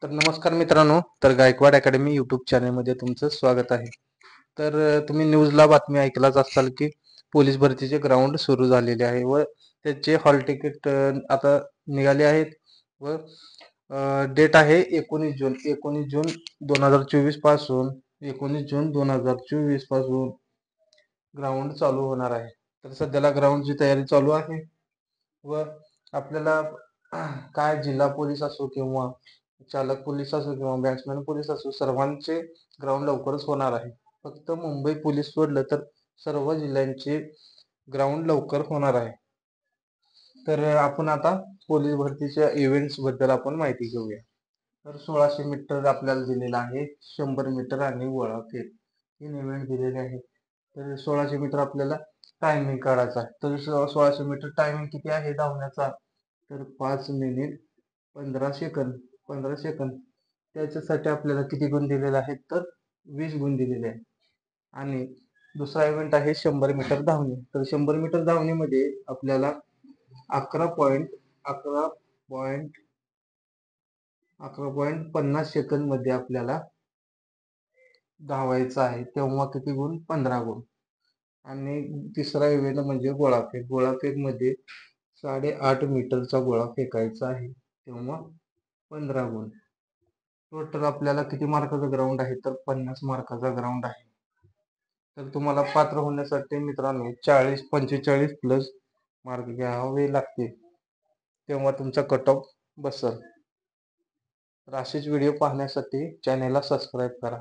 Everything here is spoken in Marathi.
तर नमस्कार मित्रांनो, तर गायकवाड अकॅडमी यूट्यूब चॅनलमध्ये तुमचं स्वागत आहे. तर तुम्ही न्यूजला बातमी ऐकलाच असाल की पोलीस भरतीचे ग्राउंड सुरू झालेले आहे व त्याचे हॉल तिकीट आता निघाले आहेत व डेट आहे 19 जून 2024 पासून 19 जून 2024 पासून ग्राउंड चालू होणार आहे. तर सध्याला ग्राउंडची तयारी चालू आहे व आपल्याला काय जिल्हा पोलीस असो किंवा चालक पोलीस असो किंवा बॅट्समॅन पोलीस असो सर्वांचे ग्राउंड लवकरच होणार आहे. फक्त मुंबई पोलीस सोडलं तर सर्व जिल्ह्यांचे ग्राउंड लवकर होणार आहे. तर आपण आता पोलीस भरतीच्या इव्हेंट्स बद्दल आपण माहिती घेऊया. तर 1600 मीटर आपल्याला दिलेला आहे, 100 मीटर आणि गोळाफेक 3 इव्हेंट दिलेले आहेत. तर 1600 मीटर आपल्याला टायमिंग काढायचा आहे. तर 1600 मीटर टायमिंग किती आहे धावण्याचा, तर 5 मिनिट 15 सेकंद. त्याच्यासाठी आपल्याला किती गुण दिलेले आहेत, तर 20 गुण दिलेले आहेत. आणि दुसरा इव्हेंट आहे 100 मीटर धावणे. तर 100 मीटर धावणेमध्ये आपल्याला 11.50 सेकंद मध्ये आपल्याला धावायचं आहे. तेव्हा किती गुण, 15 गुण. आणि तिसरा इव्हेंट म्हणजे गोळाफेक. गोळाफेक मध्ये 8.5 मीटरचा गोळा फेकायचा आहे, तेव्हा 15 गुण. टोटल आपल्याला किती मार्काचा ग्राउंड आहे, तर 50 मार्काचा ग्राउंड आहे. तर तुम्हाला पात्र होण्यासाठी मित्रांनो 45 प्लस मार्क घ्यावे लागतील, तेव्हा तुमचा कट ऑफ बसल. तर असेच व्हिडिओ पाहण्यासाठी चॅनेलला सबस्क्राईब करा.